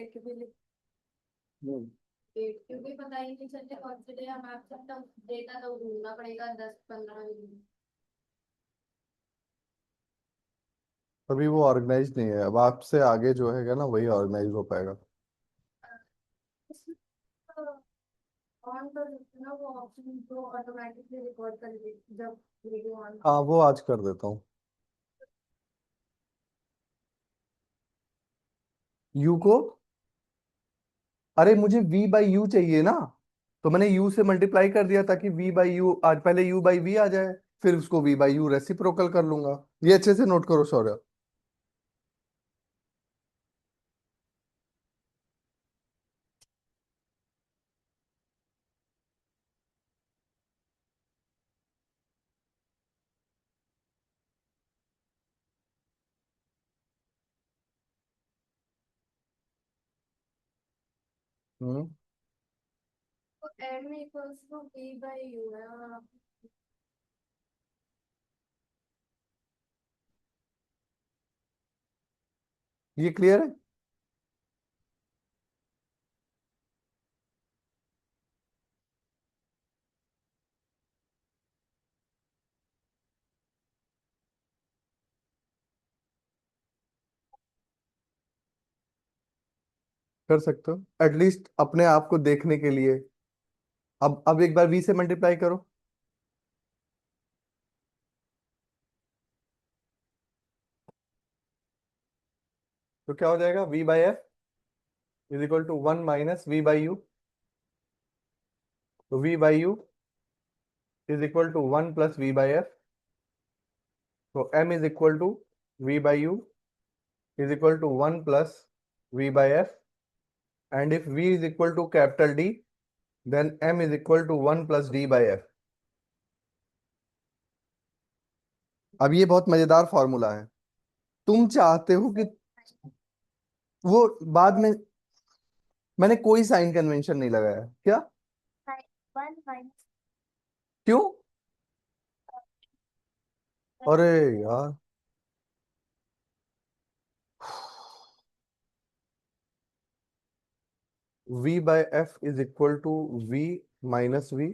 Date भी लिख हम्म, date क्योंकि पता ही नहीं चलता कौन से डे हम आप सकता डेटा तो ढूंढना पड़ेगा 10-15 दिन। अभी वो ऑर्गेनाइज नहीं है, अब आपसे आगे जो है ना वही ऑर्गेनाइज हो पाएगा। ऑन कर सकते ना वो ऑप्शन जो ऑटोमेटिकली रिकॉर्ड कर दे जब वीडियो ऑन। हाँ वो आज कर देता हूँ। यू को, अरे मुझे v बाई यू चाहिए ना, तो मैंने u से मल्टीप्लाई कर दिया ताकि v बाई यू आज पहले u बाई v आ जाए, फिर उसको v बाई यू रेसिप्रोकल कर लूंगा। ये अच्छे से नोट करो शौर्य। हम्म। तो m equals to v by u है और ये क्लियर है? कर सकते हो एटलीस्ट अपने आप को देखने के लिए। अब एक बार v से मल्टीप्लाई करो। तो क्या हो जाएगा, v by f is equal to 1 - v/u। तो v by u is equal to 1 + v/f। तो m is equal to v by u is equal to 1 + v/f। And if v is equal to capital D, then m is equal to 1 + d/f। अब ये बहुत मजेदार formula है। तुम चाहते हो कि वो बाद में, मैंने कोई साइन कन्वेंशन नहीं लगाया क्या? 1 - क्यों? अरे यार, v/f is equal to v - v,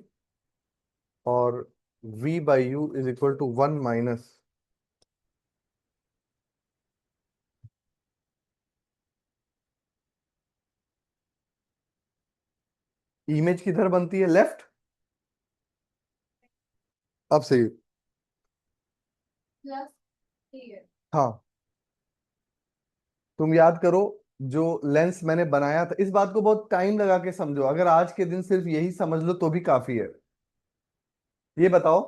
और v/u is equal to 1 - image किधर बनती है, लेफ्ट? अब सही। प्लस टी है। हाँ, तुम याद करो, जो लेंस मैंने बनाया था, इस बात को बहुत टाइम लगा के समझो, अगर आज के दिन सिर्फ यही समझ लो तो भी काफी है। ये बताओ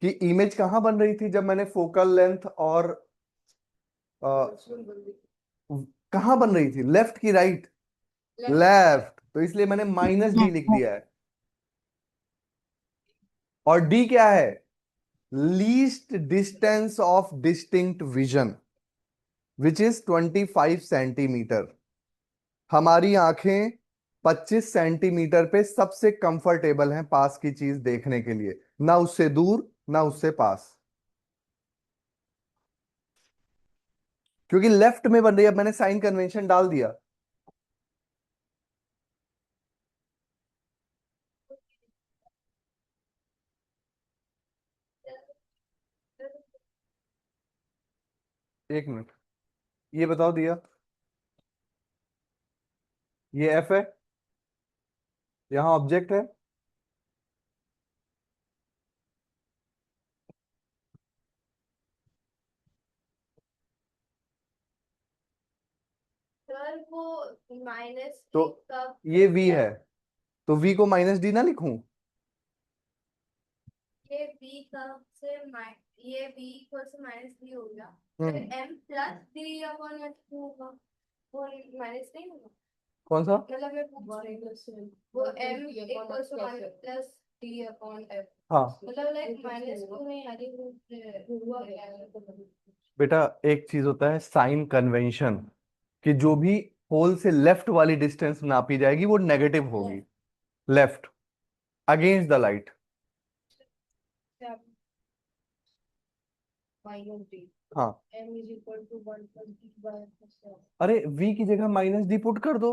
कि इमेज कहाँ बन रही थी जब मैंने फोकल लेंथ और कहाँ बन रही थी, लेफ्ट की राइट? लेफ्ट, तो इसलिए मैंने -d लिख दिया है। और d क्या है? Least distance of distinct vision, which is 25 centimetre. हमारी आंखें 25 सेंटीमीटर पे सबसे कंफर्टेबल हैं पास की चीज देखने के लिए, ना उससे दूर ना उससे पास, क्योंकि लेफ्ट में बन रही है। अब मैंने साइन कन्वेंशन डाल दिया। एक मिनट, ये बताओ दिया, ये एफ है, यहां ऑब्जेक्ट है। सर वो माइनस तो का ये वी है, तो वी को -d ना लिखूं? ये बी का से ये बी इक्वल से -b हो गया। फिर हम्म। m plus d upon two होगा। वो माइनस नहीं होगा, कौन सा? मतलब मैं पूछ रही हूँ वो m equal two plus d upon f। हाँ मतलब लाइक माइनस टू नहीं आ रही हुआ है। बेटा, एक चीज होता है साइन कन्वेंशन, कि जो भी होल से लेफ्ट वाली डिस्टेंस नापी जाएगी वो नेगेटिव होगी, left against the light. Minus d हाँ, m is equal to 1 plus d by f plus c। अरे v की जगह माइनस डी पुट कर दो,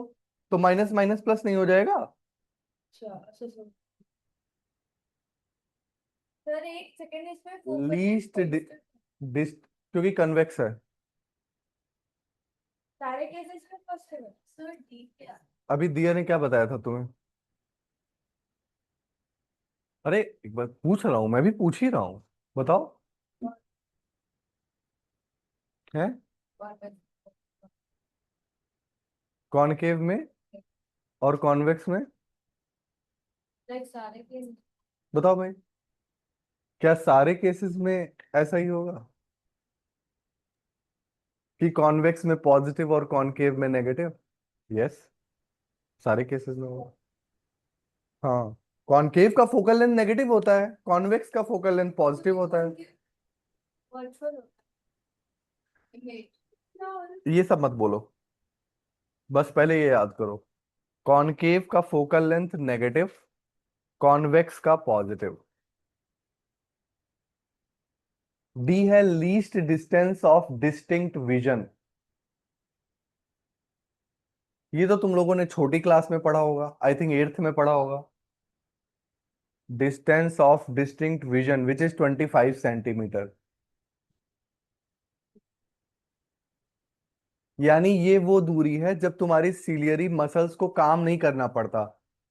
तो माइनस माइनस प्लस नहीं हो जाएगा? अच्छा अच्छा सर एक सेकंड इसमें फोकस लीस्ट डिस्ट, क्योंकि कन्वेक्स है। सारे केसेस में फर्स्ट है सर डी क्या। अभी दिया ने क्या बताया था तुम्हें? अरे एक बार पूछ रहा हूँ, मैं भी पूछ ही रहा हूँ, बताओ। है कॉनकेव में और कॉन्वेक्स में? लाइक सारे केस। बताओ भाई, क्या सारे केसेस में ऐसा ही होगा कि कॉन्वेक्स में पॉजिटिव और कॉनकेव में नेगेटिव? यस, सारे केसेस में होगा। हाँ, कॉनकेव का फोकल लेंथ नेगेटिव होता है, कॉन्वेक्स का फोकल लेंथ पॉजिटिव होता है। वर्चुअल ये सब मत बोलो, बस पहले ये याद करो, कॉनकेव का फोकल लेंथ नेगेटिव, कॉन्वेक्स का पॉजिटिव। डी है least distance of distinct vision. ये तो तुम लोगों ने छोटी क्लास में पढ़ा होगा, आई थिंक एट्थ में पढ़ा होगा। Distance of distinct vision which is 25 centimetre. यानी ये वो दूरी है जब तुम्हारी सीलियरी मसल्स को काम नहीं करना पड़ता,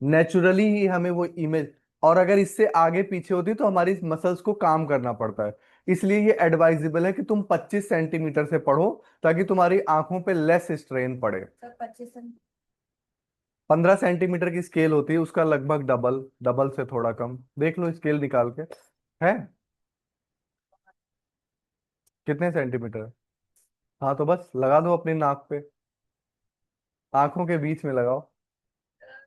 नेचुरली ही हमें वो इमेज, और अगर इससे आगे पीछे होती तो हमारी मसल्स को काम करना पड़ता है। इसलिए ये एडवाइजेबल है कि तुम 25 सेंटीमीटर से पढ़ो, ताकि तुम्हारी आंखों पे लेस स्ट्रेन पड़े। सर 25 15 सेंटीमीटर की स्केल होती है, उसका लगभग डबल, डबल से थोड़ा कम, देख लो स्केल निकाल के। है कितने सेंटीमीटर है? हाँ तो बस लगा दो अपनी नाक पे, आंखों के बीच में लगाओ।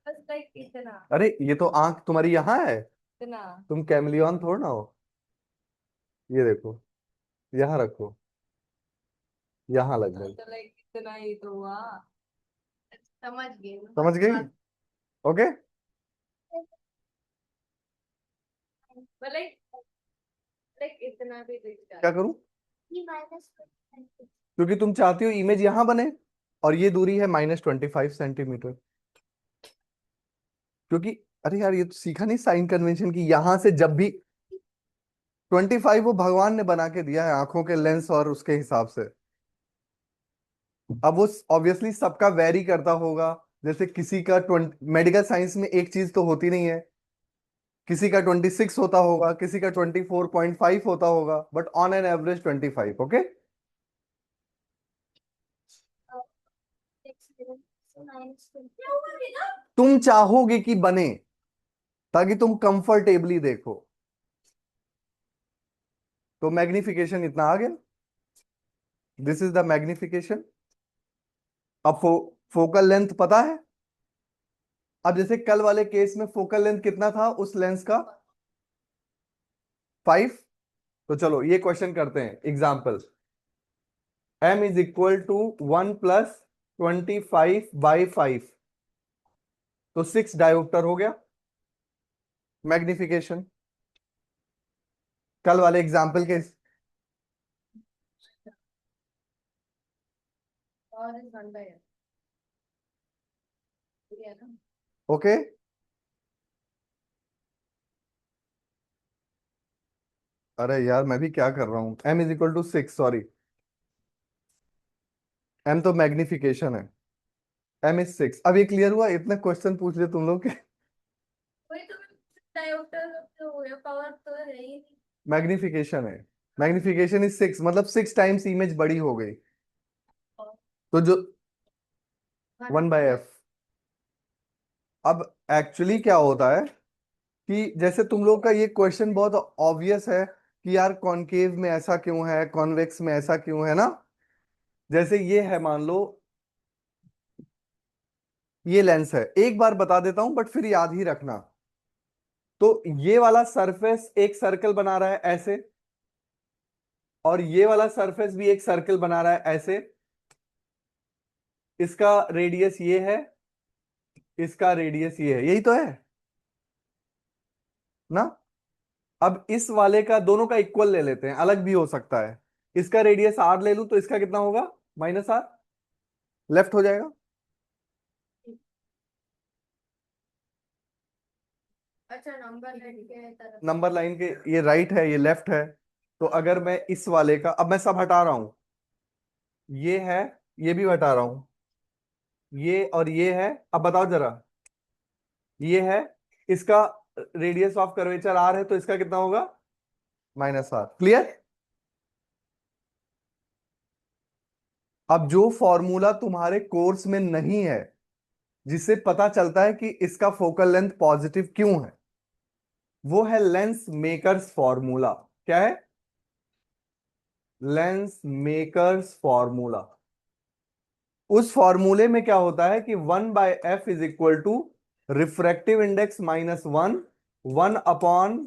बस लाइक इतना अरे ये तो आंख तुम्हारी यहाँ है, इतना। तुम कैमलियन थोड़ा ना हो। ये देखो, यहाँ रखो, यहाँ लग गई। तो लाइक इतना ही तो हुआ। समझ गई मैं। समझ गई? ओके। लाइक लाइक इतना भी दिख क्या जाता करूं? ये माइनस। क्योंकि तुम चाहती हो इमेज यहाँ बने, और ये दूरी है -25 सेंटीमीटर। क्योंकि अरे यार, ये तो सीखा नहीं साइन कन्वेंशन की, यहां से जब भी 25 वो भगवान ने बना के दिया है आंखों के लेंस और उसके हिसाब से। अब वो ऑब्वियसली सबका वेरी करता होगा, जैसे किसी का 20, मेडिकल साइंस में एक चीज तो होती नहीं है, किसी का 26 होता होगा, किसी का 24.5 होता होगा, but on an average 25। Okay. तुम चाहोगे कि बने, ताकि तुम कंफर्टेबली देखो, तो मैग्निफिकेशन इतना आ गया, दिस इज द मैग्निफिकेशन। अब फोकल लेंथ पता है। अब जैसे कल वाले केस में फोकल लेंथ कितना था उस लेंस का? 5। तो चलो ये क्वेश्चन करते हैं, example. m is equal to 1 + 25/5, तो 6 डायोप्टर हो गया मैग्निफिकेशन, कल वाले एग्जाम्पल के। और इस 1 बाय ये ना। ओके। अरे यार मैं भी क्या कर रहा हूं, m is equal to 6, sorry, m तो मैग्निफिकेशन है, m इज 6। अब ये क्लियर हुआ, इतने क्वेश्चन पूछ रहे तुम लोग के। वही तो डायोप्टर तो ये पावर तो है ही नहीं। मैग्निफिकेशन है, मैग्निफिकेशन इज 6, मतलब 6 टाइम्स इमेज बड़ी हो गई। तो जो 1/f। अब एक्चुअली क्या होता है कि जैसे तुम लोग का ये क्वेश्चन बहुत ऑब्वियस है कि यार कॉनकेव में ऐसा क्यों है, कॉन्वेक्स में ऐसा क्यों है ना। जैसे ये है, मान लो ये लेंस है, एक बार बता देता हूं बट फिर याद ही रखना। तो ये वाला सरफेस एक सर्कल बना रहा है ऐसे, और ये वाला सरफेस भी एक सर्कल बना रहा है ऐसे। इसका रेडियस ये है, इसका रेडियस ये है, यही तो है ना। अब इस वाले का, दोनों का इक्वल ले लेते हैं, अलग भी हो सकता है। इसका रेडियस आर ले लूं तो इसका कितना होगा, माइनस आर, लेफ्ट हो जाएगा। अच्छा, नंबर लाइन के तरफ। नंबर लाइन के, ये राइट है ये लेफ्ट है। तो अगर मैं इस वाले का, अब मैं सब हटा रहा हूं, ये है, ये भी हटा रहा हूं, ये और ये है। अब बताओ जरा, ये है, इसका रेडियस ऑफ कर्वेचर आर है तो इसका कितना होगा, माइनस आर। क्लियर। अब जो फॉर्मूला तुम्हारे कोर्स में नहीं है, जिससे पता चलता है कि इसका फोकल लेंथ पॉजिटिव क्यों है, वो है लेंस मेकर्स फॉर्मूला। क्या है, लेंस मेकर्स फॉर्मूला। उस फॉर्मूले में क्या होता है कि 1/f is equal to refractive index -1, 1/r1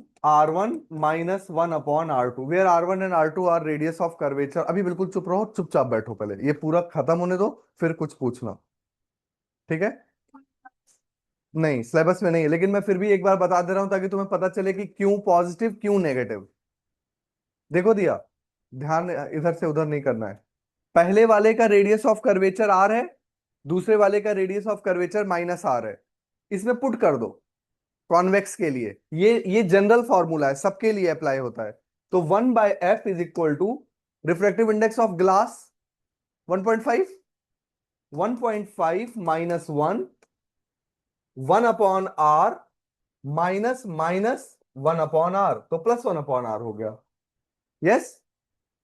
-1/r2, where r1 and r2 are radius of curvature. अभी बिल्कुल चुप रहो, चुपचाप बैठो, पहले ये पूरा खत्म होने दो, फिर कुछ पूछना, ठीक है। नहीं, सिलेबस में नहीं है, लेकिन मैं फिर भी एक बार बता दे रहा हूं ताकि तुम्हें पता चले कि क्यों पॉजिटिव क्यों नेगेटिव। देखो दिया, ध्यान इधर से उधर नहीं करना है। पहले वाले का रेडियस ऑफ कर्वेचर आर है, दूसरे वाले का radius of curvature minus r है। इसमें पुट कर दो कॉन्वेक्स के लिए, ये जनरल फॉर्मूला है, सबके लिए अप्लाई होता है। तो 1/f is equal to refractive index of glass 1.5, 1.5 minus 1/r minus minus 1/r, तो +1/r हो गया। यस।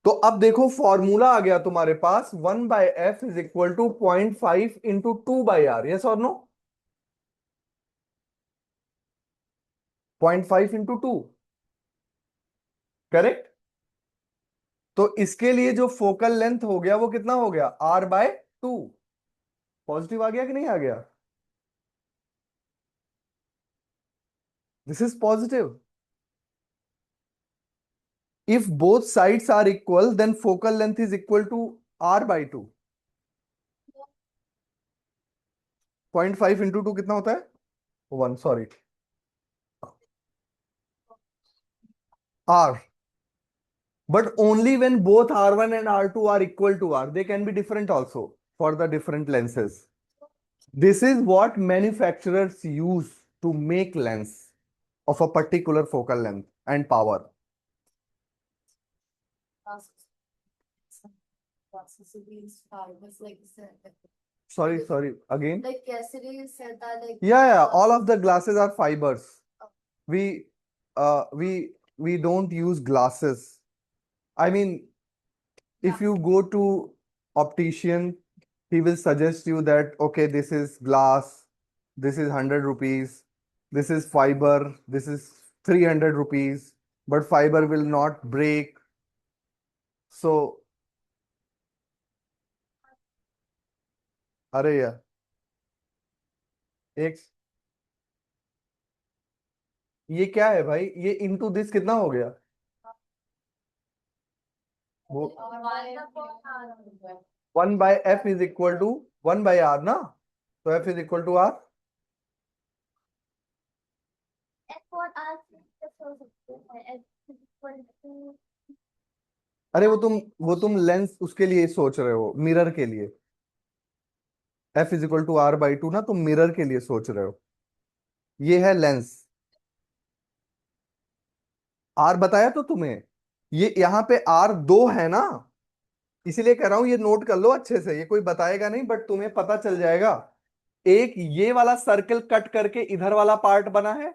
तो अब देखो फॉर्मूला आ गया तुम्हारे पास, 1/f is equal to 0.5 into 2/r। Yes और नो, 0.5 इंटू 2, करेक्ट। तो इसके लिए जो फोकल लेंथ हो गया वो कितना हो गया, r/2। पॉजिटिव आ गया कि नहीं आ गया, this is positive. If both sides are equal then focal length is equal to r/2। 0.5 into 2 कितना होता है, 1, sorry, r, but only when both r1 and r2 are equal to r. They can be different also for the different lenses. This is what manufacturers use to make lens of a particular focal length and power. Sorry, again. Like Cassidy said that, like Yeah, all of the glasses are fibers. We, we don't use glasses. I mean, if you go to optician, he will suggest you that, okay, this is glass, this is 100 rupees, this is fiber, this is 300 rupees, but fiber will not break. So, अरे यार, एक, ये क्या है भाई, ये into this कितना हो गया, वो 1/f is equal to 1/r ना, तो f is equal to r। अरे वो तुम लेंस उसके लिए सोच रहे हो, मिरर के लिए। f is equal to r/2 ना, तुम मिरर के लिए सोच रहे हो, ये है लेंस। r बताया तो तुम्हें, ये यहाँ पे r 2 है ना, इसीलिए कह रहा हूं ये नोट कर लो अच्छे से, ये कोई बताएगा नहीं बट तुम्हें पता चल जाएगा। एक ये वाला सर्कल कट करके इधर वाला पार्ट बना है,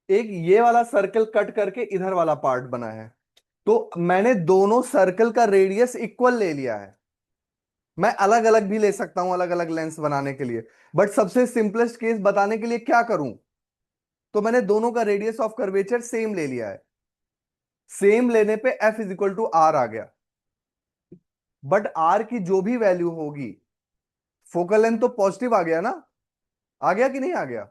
एक ये वाला सर्कल कट करके इधर वाला पार्ट बना है। तो मैंने दोनों सर्कल का रेडियस इक्वल ले लिया है। मैं अलग अलग भी ले सकता हूं अलग अलग लेंस बनाने के लिए, बट सबसे सिंपलेस्ट केस बताने के लिए क्या करूं, तो मैंने दोनों का रेडियस ऑफ कर्वेचर सेम ले लिया है। सेम लेने पे f is equal to r आ गया, बट r की जो भी वैल्यू होगी, फोकल लेंथ तो पॉजिटिव आ गया ना, आ गया कि नहीं आ गया।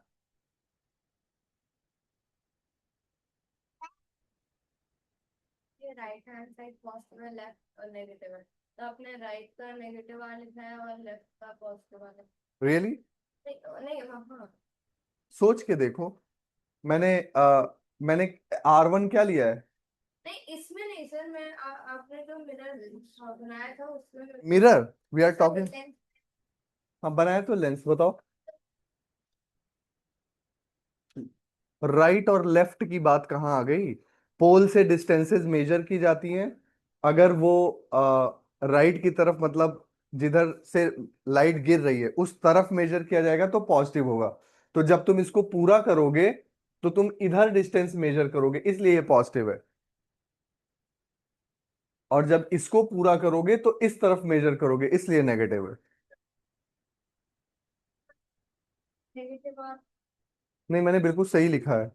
ये राइट हैंड साइड पॉजिटिव है, लेफ्ट और नेगेटिव है, तो आपने राइट का नेगेटिव वाला लिखा है और लेफ्ट का पॉजिटिव वाला। रियली, नहीं नहीं, हाँ हाँ। सोच के देखो। मैंने मैंने r1 क्या लिया है, नहीं इसमें नहीं सर, मैं आपने जो मिरर बनाया था उसमें mirror, we are sir talking. Lens. हाँ बनाया तो लेंस, बताओ। राइट और लेफ्ट की बात कहाँ आ गई? पोल से डिस्टेंसेस मेजर की जाती हैं। अगर वो राइट की तरफ, मतलब जिधर से लाइट गिर रही है उस तरफ मेजर किया जाएगा तो पॉजिटिव होगा। तो जब तुम इसको पूरा करोगे तो तुम इधर डिस्टेंस मेजर करोगे, इसलिए ये पॉजिटिव है। और जब इसको पूरा करोगे तो इस तरफ मेजर करोगे, इसलिए नेगेटिव है। नेगेटिव और नहीं, मैंने बिल्कुल सही लिखा है।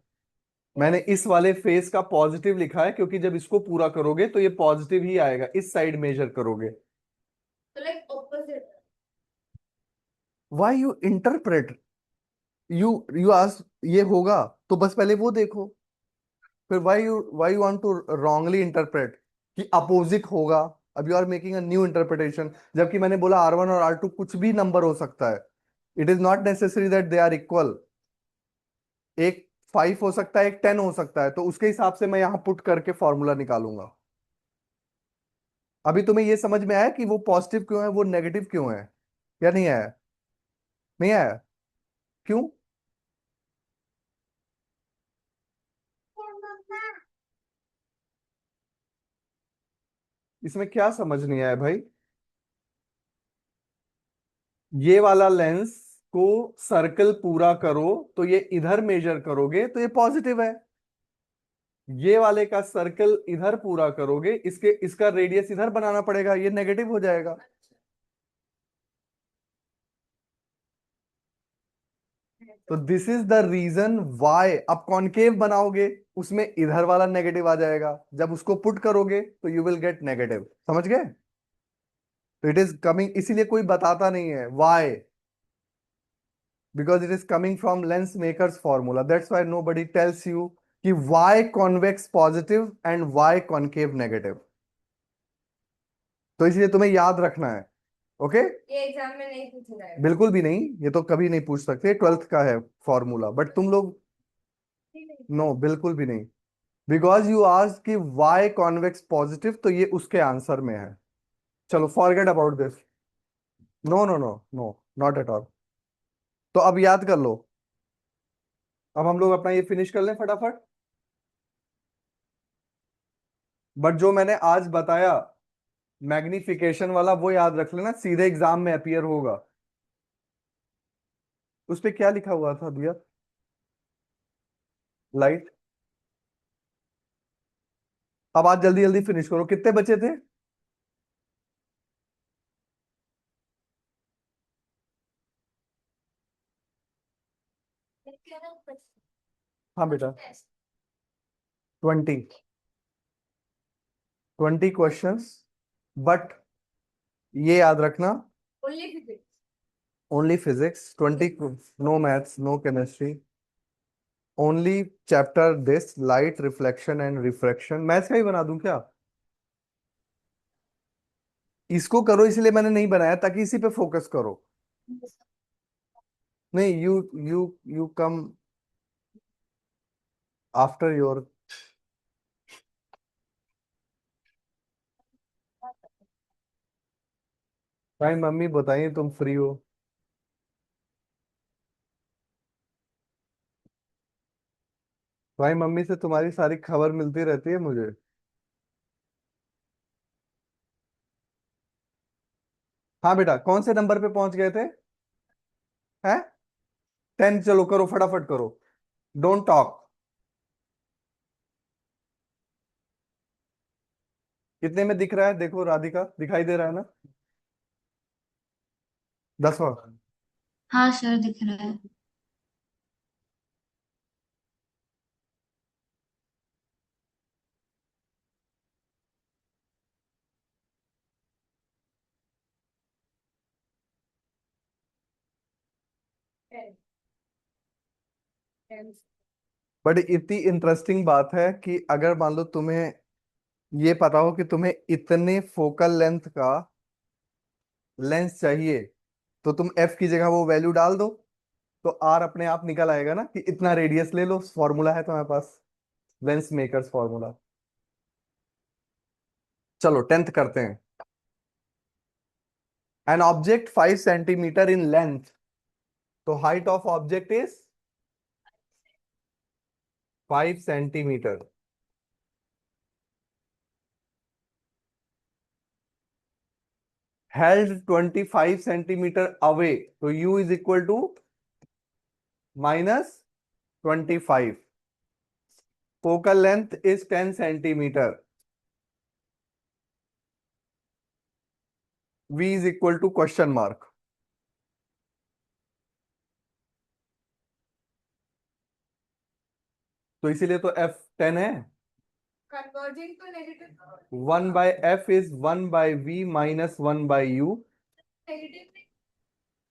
मैंने इस वाले फेस का पॉजिटिव लिखा है क्योंकि जब इसको पूरा करोगे तो ये पॉजिटिव ही आएगा, इस साइड मेजर करोगे। तो like opposite. Why you interpret, you you ask ये होगा तो बस पहले वो देखो। फिर why you want to wrongly interpret कि अपोजिट होगा। अब you are making a new interpretation, जबकि मैंने बोला R1 और R2 कुछ भी नंबर हो सकता है। It is not necessary that they are equal. एक 5 हो सकता है, एक 10 हो सकता है, तो उसके हिसाब से मैं यहां पुट करके फॉर्मूला निकालूंगा। अभी तुम्हें ये समझ में आया कि वो पॉजिटिव क्यों है, वो नेगेटिव क्यों है, या नहीं आया? नहीं आया? क्यों? इसमें क्या समझ नहीं आया भाई? ये वाला लेंस को सर्कल पूरा करो तो ये इधर मेजर करोगे तो ये पॉजिटिव है। ये वाले का सर्कल इधर पूरा करोगे, इसका रेडियस इधर बनाना पड़ेगा, ये नेगेटिव हो जाएगा। तो this is the reason why. अब कॉनकेव बनाओगे उसमें इधर वाला नेगेटिव आ जाएगा, जब उसको पुट करोगे तो यू विल गेट नेगेटिव। समझ गए? तो इट इज कमिंग, इसीलिए कोई बताता नहीं है why, because it is coming from lens makers formula. That's why nobody tells you कि why convex positive and why concave negative. तो इसलिए तुम्हें याद रखना है। ओके? ये एग्जाम में नहीं पूछा जाएगा। बिल्कुल भी नहीं, ये तो कभी नहीं पूछ सकते, 12th का है फॉर्मूला, बट तुम लोग नो, बिल्कुल भी नहीं। बिकॉज यू आस्क कि वाई कॉन्वेक्स पॉजिटिव, तो ये उसके आंसर में है। चलो forget about this. No no no no, not at all. तो अब याद कर लो। अब हम लोग अपना ये फिनिश कर लें फटाफट। बट जो मैंने आज बताया मैग्निफिकेशन वाला, वो याद रख लेना, सीधे एग्जाम में अपीयर होगा। उस पे क्या लिखा हुआ था भैया? लाइट। अब आज जल्दी जल्दी फिनिश करो, कितने बचे थे? हाँ बेटा, 20। 20 क्वेश्चंस। बट ये याद रखना, only physics. Only physics 20, no maths, no chemistry, only chapter this light reflection and refraction. Maths का ही बना दूं क्या? इसको करो, इसलिए मैंने नहीं बनाया ताकि इसी पे फोकस करो। नहीं, you you you come after your. भाई मम्मी बताइए तुम फ्री हो? भाई मम्मी से तुम्हारी सारी खबर मिलती रहती है मुझे। हाँ बेटा, कौन से नंबर पे पहुंच गए थे? हैं? 10, चलो करो फटाफट करो, डोंट टॉक। कितने में दिख रहा है देखो, राधिका दिखाई दे रहा है ना? 10वां। हाँ सर दिख रहा है। बट इतनी इंटरेस्टिंग बात है कि अगर मान लो तुम्हें ये पता हो कि तुम्हें इतने फोकल लेंथ का लेंस चाहिए, तो तुम एफ की जगह वो वैल्यू डाल दो, तो आर अपने आप निकल आएगा ना कि इतना रेडियस ले लो। फॉर्मूला है तुम्हारे पास, लेंस मेकर्स फॉर्मूला। चलो 10th करते हैं। An object 5 centimetre in length, तो height of object is 5 centimetre. Held 25 centimetre away, तो u is equal to -25। Focal length is 10 centimetre. v is equal to question mark. तो इसीलिए तो f 10 है। Converging to negative 1 by f is 1 by v minus 1 by u। Negative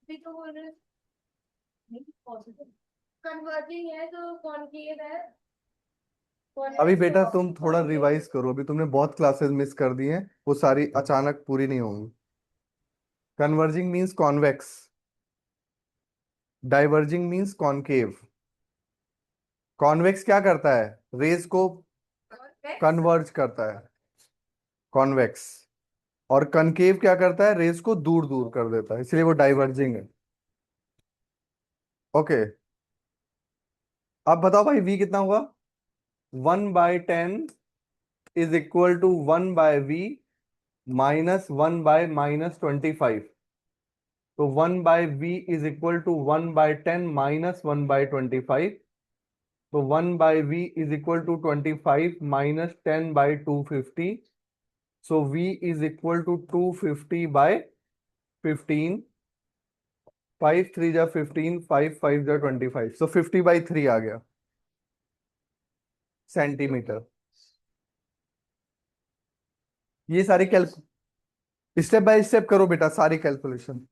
भी तो बोल रहे हैं नहीं पॉजिटिव कन्वर्जिंग है तो कॉनकेव है अभी बेटा तुम थोड़ा रिवाइज करो, अभी तुमने बहुत क्लासेस मिस कर दी हैं, वो सारी अचानक पूरी नहीं होंगी। Converging means convex, diverging means concave. Convex क्या करता है, रेज को कन्वर्ज करता है, कॉन्वेक्स। और कनकेव क्या करता है, रेज को दूर दूर कर देता है, इसलिए वो डाइवर्जिंग है। ओके, अब बताओ भाई v कितना हुआ। 1/10 is equal to 1/v minus 1/-25। तो 1/v is equal to 1/10 minus 1/25। तो 1/v is equal to 25 minus 10/250। So v is equal to 250/15। 5 3 जा 15, 5 5 जा 25, सो 50/3 आ गया सेंटीमीटर। ये सारी स्टेप बाय स्टेप करो बेटा, सारी कैलकुलेशन।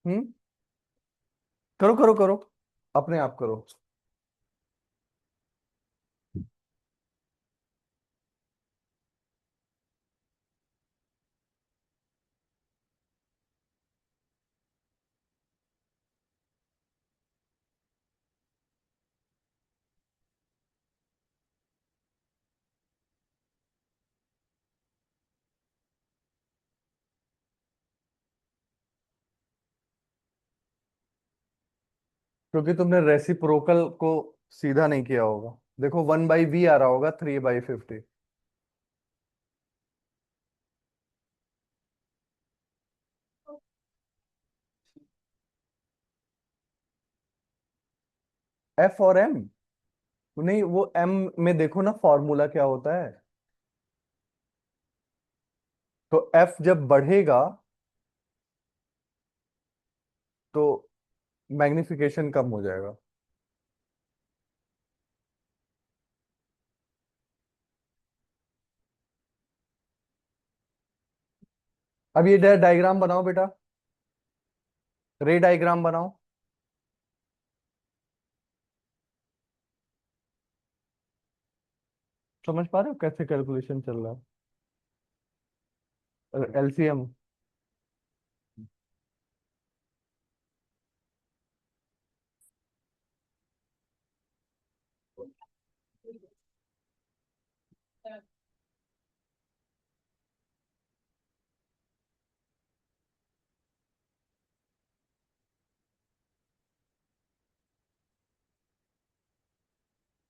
हम्म, करो करो करो, अपने आप करो। क्योंकि तुमने रेसिप्रोकल को सीधा नहीं किया होगा। देखो 1/v आ रहा होगा 3/50। f और m, नहीं वो m में देखो ना फॉर्मूला क्या होता है। तो f जब बढ़ेगा तो मैग्निफिकेशन कम हो जाएगा। अब ये डायग्राम बनाओ बेटा, रे डायग्राम बनाओ। समझ पा रहे हो कैसे कैलकुलेशन चल रहा है, एलसीएम।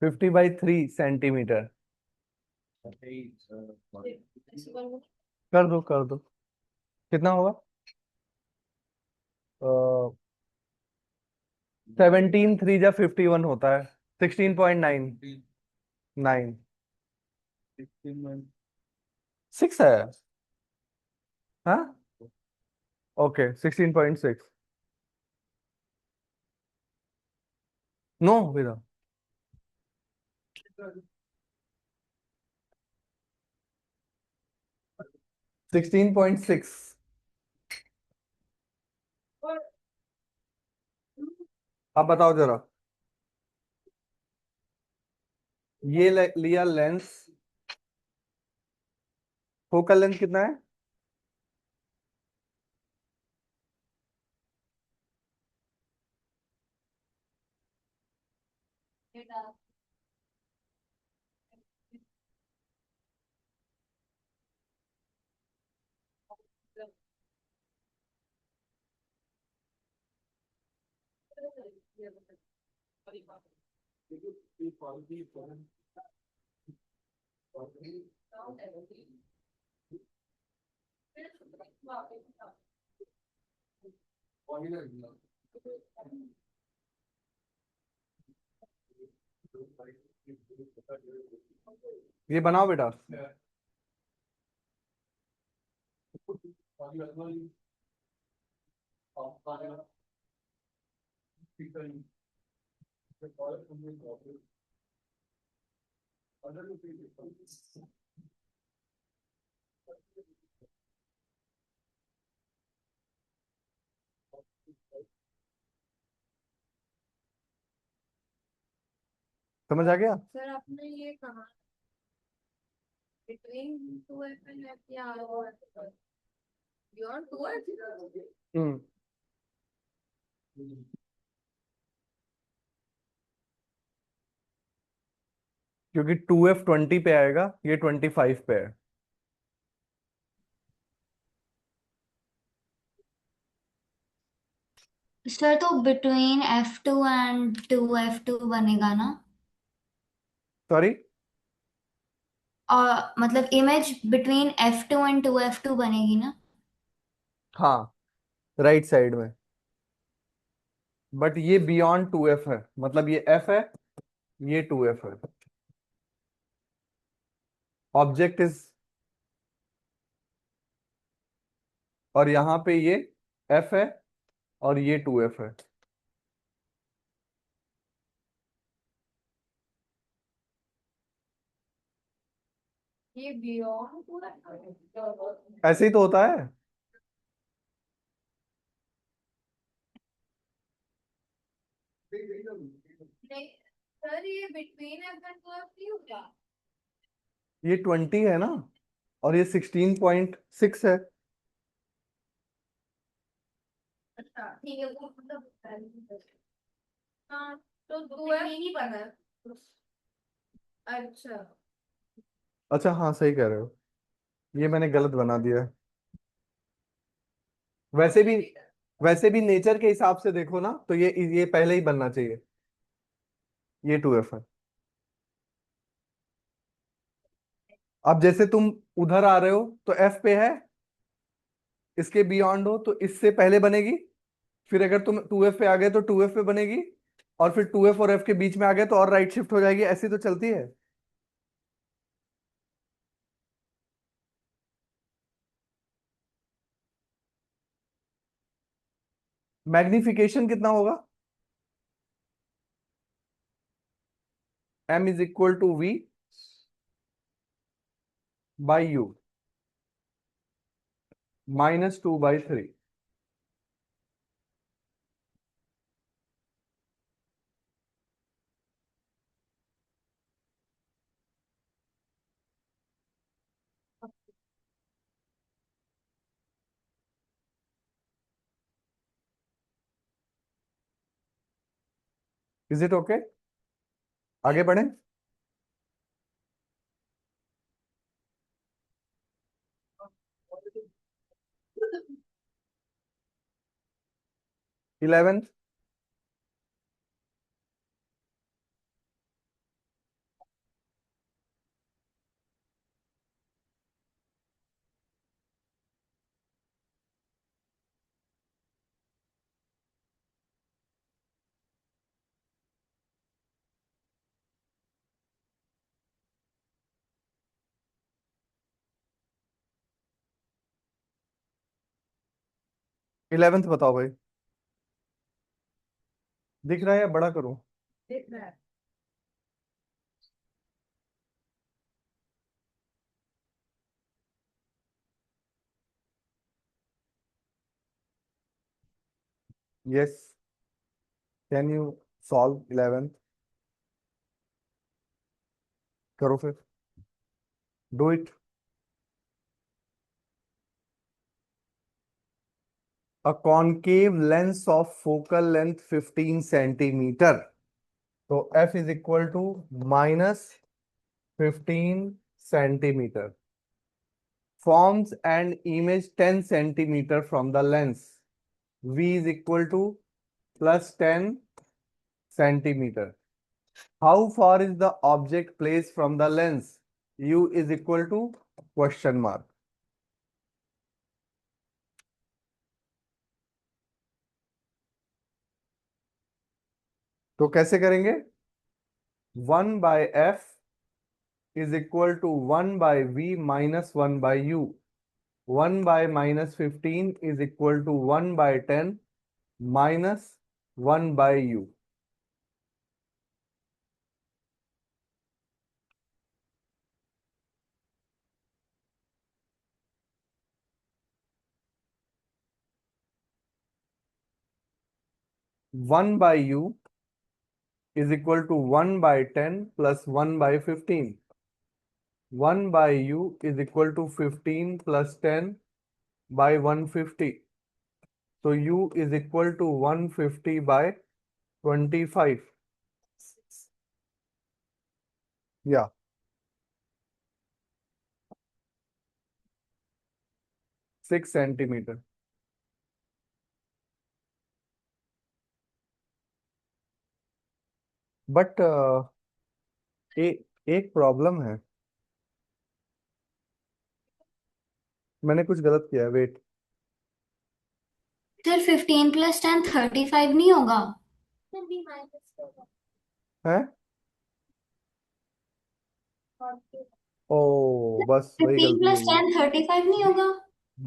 50/3 सेंटीमीटर। कर दो कर दो, कितना होगा। 17 3 जा 51 होता है, 16.9। 9 6 है। हाँ, ओके 16.6। नो बेटा, 16.6। अब बताओ जरा, ये लिया लेंस, फोकल लेंथ कितना है। ये बनाओ बेटा। समझ आ गया? सर आपने ये कहा बिटवीन 2f एंड f या बियॉन्ड 2f। हम्म क्योंकि 2f 20 पे आएगा, ये 25 पे है। सर तो बिटवीन F2 एंड 2F2 बनेगा ना? सॉरी? और मतलब image between F2 and 2F2 बनेगी ना? हाँ, राइट साइड में। बट ये बियॉन्ड 2f है, मतलब ये f है, ये 2f है। ऑब्जेक्ट इज, और यहां पे ये f है और ये 2f है। ये बियॉन्ड 2f। ऐसे ही तो होता है। नहीं सर, ये बिटवीन f एंड 2f नहीं होगा। ये 20 है ना, और ये 16.6 है। अच्छा ठीक है, वो मतलब हाँ, तो 2f नहीं बना है। अच्छा अच्छा, हाँ सही कह रहे हो, ये मैंने गलत बना दिया है। वैसे भी, वैसे भी नेचर के हिसाब से देखो ना, तो ये पहले ही बनना चाहिए। ये 2f है। अब जैसे तुम उधर आ रहे हो तो f पे है, इसके बियॉन्ड हो तो इससे पहले बनेगी। फिर अगर तुम 2f पे आ गए तो 2f पे बनेगी, और फिर 2f और f के बीच में आ गए तो और राइट शिफ्ट हो जाएगी। ऐसी तो चलती है। मैग्निफिकेशन कितना होगा? m is equal to v by u -2/3। Is it okay? आगे बढ़े। इलेवेंथ, इलेवेंथ बताओ भाई। दिख रहा है या बड़ा करूं? देख रहा है। Yes, can you solve eleventh? करो फिर, do it. A concave lens of focal length 15 centimetre, तो f is equal to -15 centimetre. forms an image 10 centimeter from the lens. V is equal to plus 10 centimeter. How far is the object placed from the lens? U is equal to question mark. तो कैसे करेंगे? 1 by f is equal to 1 by v minus 1 by u. 1 by minus 15 is equal to 1 by 10 minus 1 by u. One by u is equal to 1 by 10 plus 1 by 15. 1 by u is equal to 15 plus 10 by 150. So u is equal to 150 by 25. Yeah. 6 centimeter. But एक problem है, मैंने कुछ गलत किया है। Wait, sir 15 plus 10 35 नहीं होगा? B minus होगा है? और ओ बस वही 15 गलती प्लस होगी। 10 35 नहीं होगा?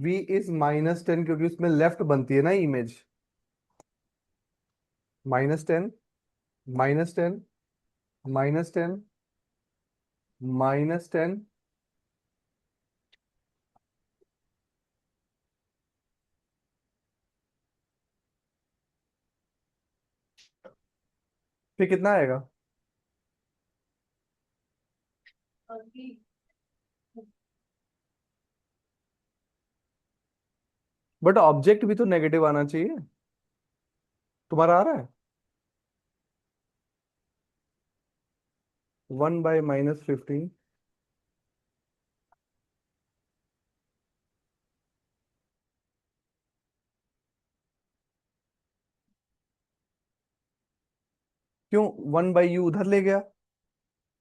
v इज माइनस 10 क्योंकि उसमें लेफ्ट बनती है ना इमेज। -10 -10 -10 -10 फिर कितना आएगा? और B बट ऑब्जेक्ट भी तो नेगेटिव आना चाहिए। तुम्हारा आ रहा है 1 by -15 क्यों 1 by u उधर ले गया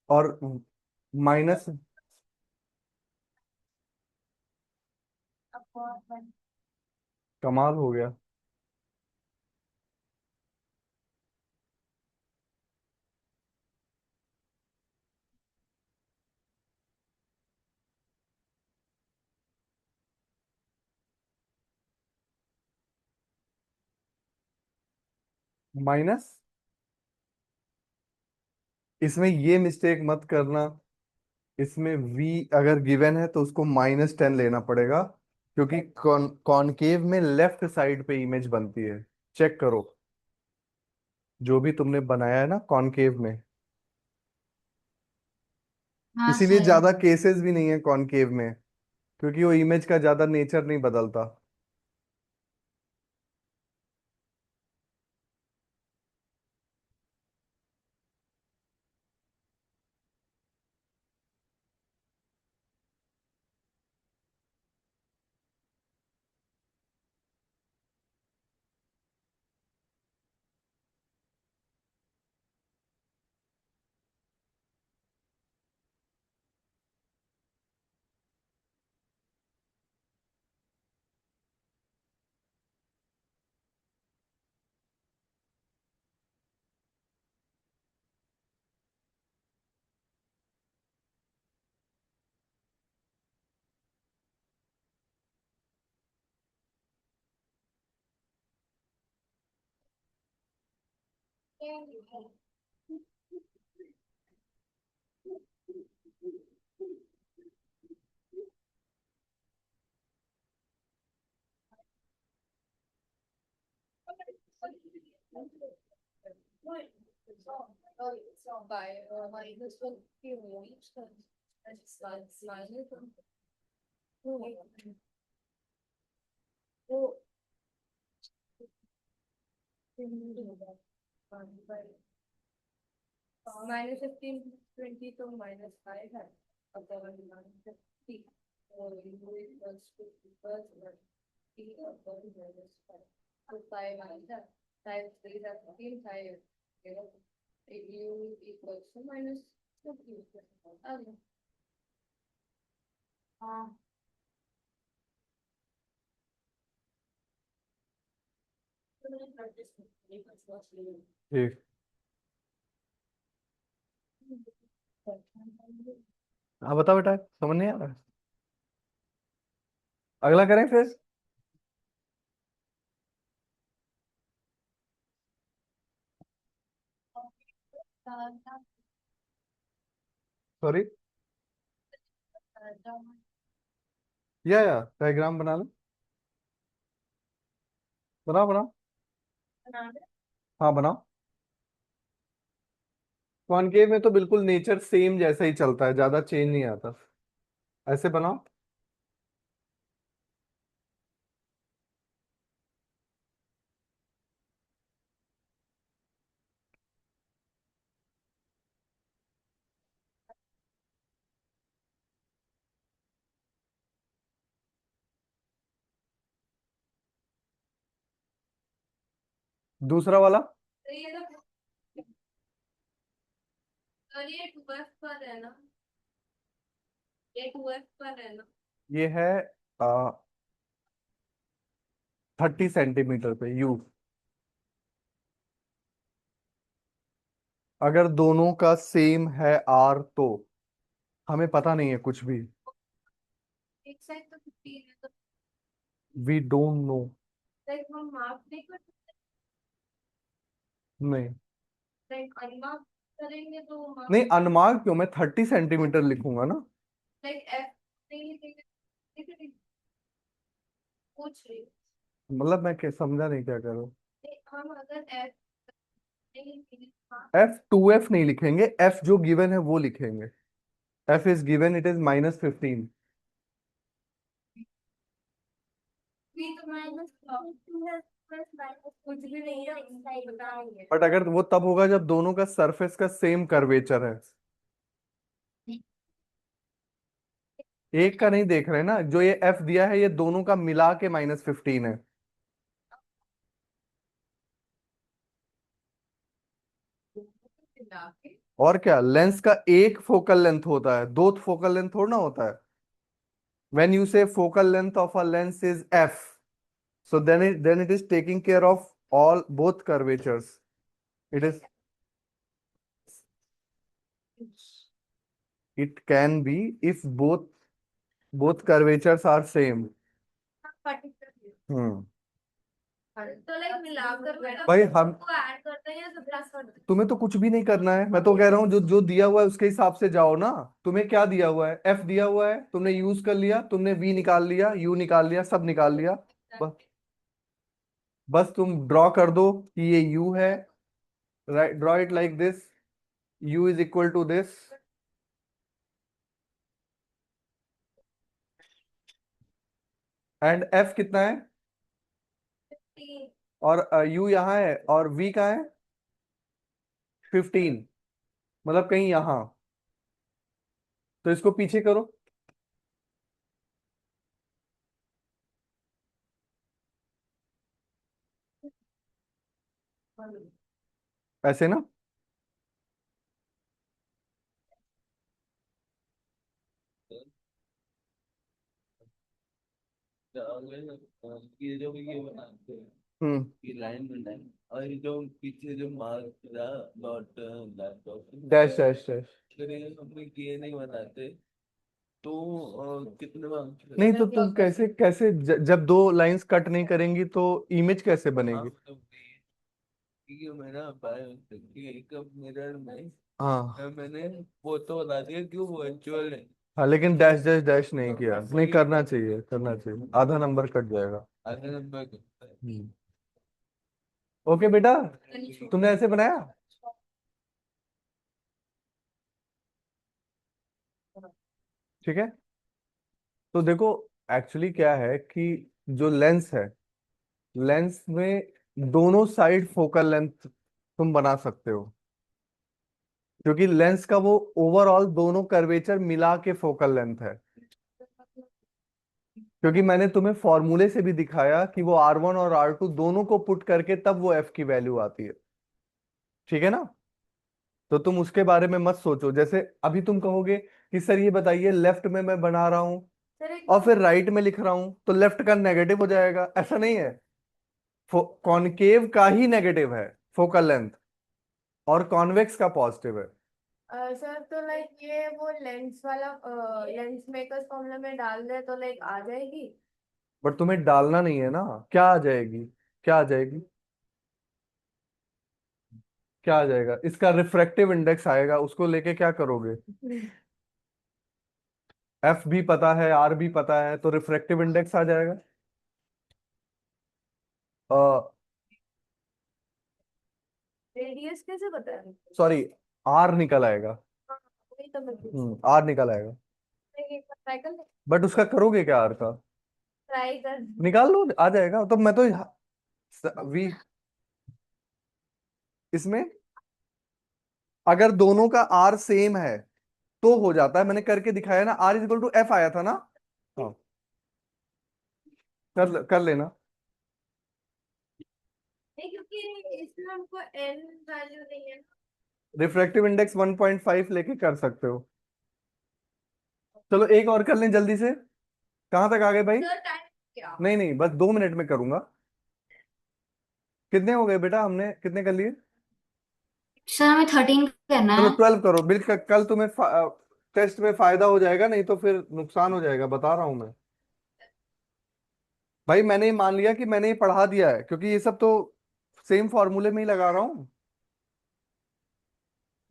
और माइनस अपॉन 1 कमाल हो गया। माइनस, इसमें ये मिस्टेक मत करना, इसमें v अगर गिवन है तो उसको -10 लेना पड़ेगा क्योंकि कॉनकेव में लेफ्ट साइड पे इमेज बनती है। चेक करो जो भी तुमने बनाया है ना कॉनकेव में, हाँ इसीलिए सर। ज्यादा केसेस भी नहीं है कॉनकेव में क्योंकि वो इमेज का ज्यादा नेचर नहीं बदलता। So by -1 each slide तो -15 20 तो -5 है और 7 -50 So u equals to equals what? T upon minus 5. So 5 आएगा. 5 3 are 15, 5 you know, u equals to minus 15. Okay. हाँ. ठीक। हाँ बता बेटा, समझ नहीं आ रहा है? अगला करें फिर। सॉरी, या डायग्राम बना लो। बनाओ बनाओ। हाँ बनाओ। कॉनकेव में तो बिल्कुल नेचर सेम जैसा ही चलता है, ज्यादा चेंज नहीं आता। ऐसे बनाओ। दूसरा वाला। तो ये तो और ये 2f पर है ना, ये 2f पर है ना. ये है 30 सेंटीमीटर पे यू। अगर दोनों का सेम है आर तो हमें पता नहीं है कुछ भी। एक साइड तो 15 है तो वी डोंट नो। लाइक हम मार्क नहीं कर सकते. नहीं लाइक अनमार्क करेंगे तो मार्क नहीं, अनुमान क्यों, मैं 30 सेंटीमीटर लिखूंगा ना। लाइक f नहीं लिखेंगे. ठीक है, पूछ रही हूँ. मतलब मैं क्या समझा नहीं, क्या करूँ। नहीं, हम अगर f नहीं लिखेंगे हाँ. F2F नहीं लिखेंगे, F जो गिवन है वो लिखेंगे। F is given, it is -15। भी तो माइनस प्लस माइनस कुछ भी नहीं है, बताएंगे. बट अगर वो तब होगा जब दोनों का सरफेस का सेम कर्वेचर है। एक का नहीं देख रहे ना, जो ये F दिया है ये दोनों का मिला के -15 है। मिला के और क्या, लेंस का एक फोकल लेंथ होता है, दो फोकल लेंथ थोड़ा ना होता है। when you say focal length of a lens is f, so then it is taking care of all both curvatures. It is, it can be if both curvatures are same. हम्म। तो like मिलाकर बेटा भाई हम, को add करते हैं या plus करते हैं. तुम्हें तो कुछ भी नहीं करना है, मैं तो कह रहा हूँ जो जो दिया हुआ है उसके हिसाब से जाओ ना। तुम्हें क्या दिया हुआ है, f दिया हुआ है, तुमने यूज कर लिया, तुमने v निकाल लिया, u निकाल लिया, सब निकाल लिया। बस बस तुम ड्रॉ कर दो कि ये u है। Right, draw it like this, u is equal to this, and f कितना है, और u यहाँ है और v कहाँ है, 15, मतलब कहीं यहाँ। तो इसको पीछे करो। ऐसे ना। ये जो ये बनाते हैं, हम्म। ये लाइन बनाए और ये जो पीछे जो mark dot dot dash dash dash. फिर ये हम ये नहीं बनाते तो कितने मार्क्स नहीं तो तुम कैसे कैसे जब दो लाइंस कट नहीं करेंगी तो इमेज कैसे हाँ बनेगी। मतलब ये मेरा एक मिरर में हाँ मैंने वो तो बता दिया कि वो वर्चुअल है, हाँ, लेकिन डैश डैश डैश नहीं किया, नहीं करना चाहिए, करना चाहिए, आधा नंबर कट जाएगा। आधा नंबर करता है। ओके बेटा, तुमने ऐसे बनाया। ठीक है, तो देखो एक्चुअली क्या है कि जो लेंस है, लेंस में दोनों साइड फोकल लेंथ तुम बना सकते हो, क्योंकि लेंस का वो ओवरऑल दोनों कर्वेचर मिला के फोकल लेंथ है। क्योंकि मैंने तुम्हें फॉर्मूले से भी दिखाया कि वो R1 और R2 दोनों को पुट करके तब वो F की वैल्यू आती है। ठीक है ना? तो तुम उसके बारे में मत सोचो। जैसे अभी तुम कहोगे कि सर ये बताइए, लेफ्ट में मैं बना रहा हूं सर एक और फिर राइट में लिख रहा हूं तो लेफ्ट का नेगेटिव हो जाएगा, ऐसा नहीं है। कॉनकेव का ही नेगेटिव है फोकल लेंथ, और कॉन्वेक्स का पॉजिटिव है। सर तो लाइक ये वो लेंस वाला लेंस मेकर्स फॉर्मूला में डाल दे तो लाइक आ जाएगी। बट तुम्हें डालना नहीं है ना। क्या आ जाएगी? क्या आ जाएगी? क्या आ जाएगा? इसका रिफ्रैक्टिव इंडेक्स आएगा, उसको लेके क्या करोगे? एफ भी पता है, आर भी पता है, तो रिफ्रैक्टिव इंडेक्स आ जाएगा। रेडियस कैसे पता है? सॉरी, आर निकल आएगा। हाँ, वही तो मैं आर निकल आएगा। एक बार ट्राई कर बट उसका करोगे क्या आर का? ट्राई कर। निकाल लो, आ जाएगा। तो मैं तो वी इसमें अगर दोनों का आर सेम है तो हो जाता है। मैंने करके दिखाया ना, R is equal to F आया था ना। हाँ, कर लेना। नहीं क्योंकि इसमें हमको एन वैल्यू नहीं है। रिफ्रैक्टिव इंडेक्स 1.5 लेके कर सकते हो। चलो एक और कर लें जल्दी से। कहां तक आ गए भाई? सर टाइम क्या? नहीं नहीं, बस 2 मिनट में करूंगा। कितने हो गए बेटा? हमने कितने कर लिए? सर हमें 13 करना चलो है। 12 करो। बिल्कुल, कल तुम्हें टेस्ट में फायदा हो जाएगा, नहीं तो फिर नुकसान हो जाएगा, बता रहा हूं मैं। भाई मैंने ये मान लिया कि मैंने ये पढ़ा दिया है, क्योंकि ये सब तो सेम फॉर्मूले में ही लगा रहा हूँ।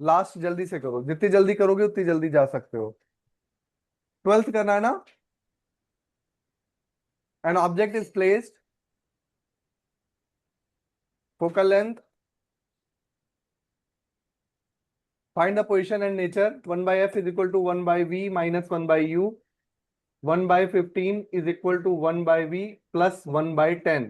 लास्ट जल्दी से करो, जितनी जल्दी करोगे उतनी जल्दी जा सकते हो। 12th करना है ना? An object is placed, focal length, find the position and nature. 1 by f is equal to 1 by v minus 1 by u. 1 by 15 is equal to 1 by v plus 1 by 10.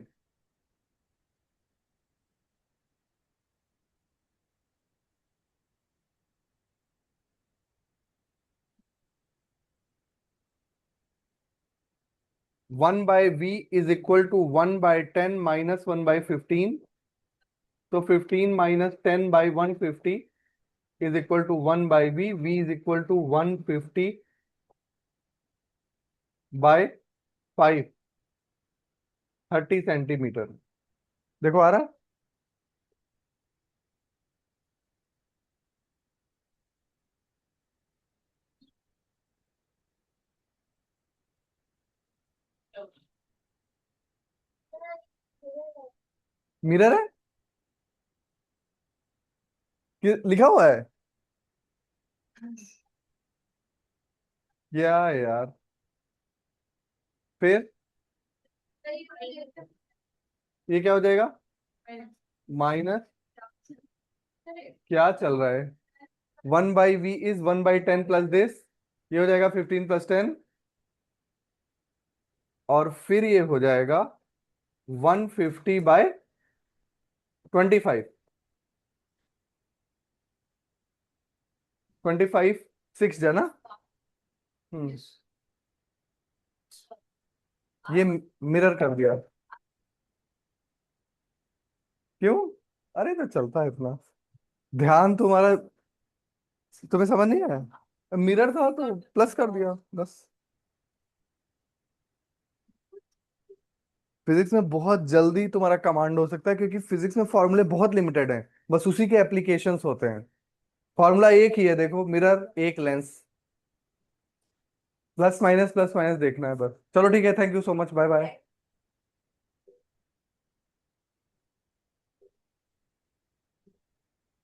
One by v is equal to 1 by 10 minus 1 by 15. So 15 minus 10 by 150 is equal to 1 by v. V is equal to 150 by 5, 30 centimetre. देखो आ रहा? Mirror है? लिखा हुआ है क्या यार? फिर ये क्या हो जाएगा? माइनस क्या चल रहा है? 1 by V is 1 by 10 plus this, ये हो जाएगा 15 प्लस 10, और फिर ये हो जाएगा 150 बाय 25। 25 6 जाना। हम्म, ये मिरर कर दिया। क्यों? अरे तो चलता है इतना। ध्यान तुम्हारा, तुम्हें समझ नहीं आया? मिरर था तो प्लस कर दिया बस। फिजिक्स में बहुत जल्दी तुम्हारा कमांड हो सकता है, क्योंकि फिजिक्स में फॉर्मूले बहुत लिमिटेड हैं, बस उसी के एप्लीकेशंस होते हैं। फॉर्मूला एक ही है, देखो, मिरर एक लेंस, प्लस माइनस देखना है बस। चलो ठीक है, thank you so much, bye bye.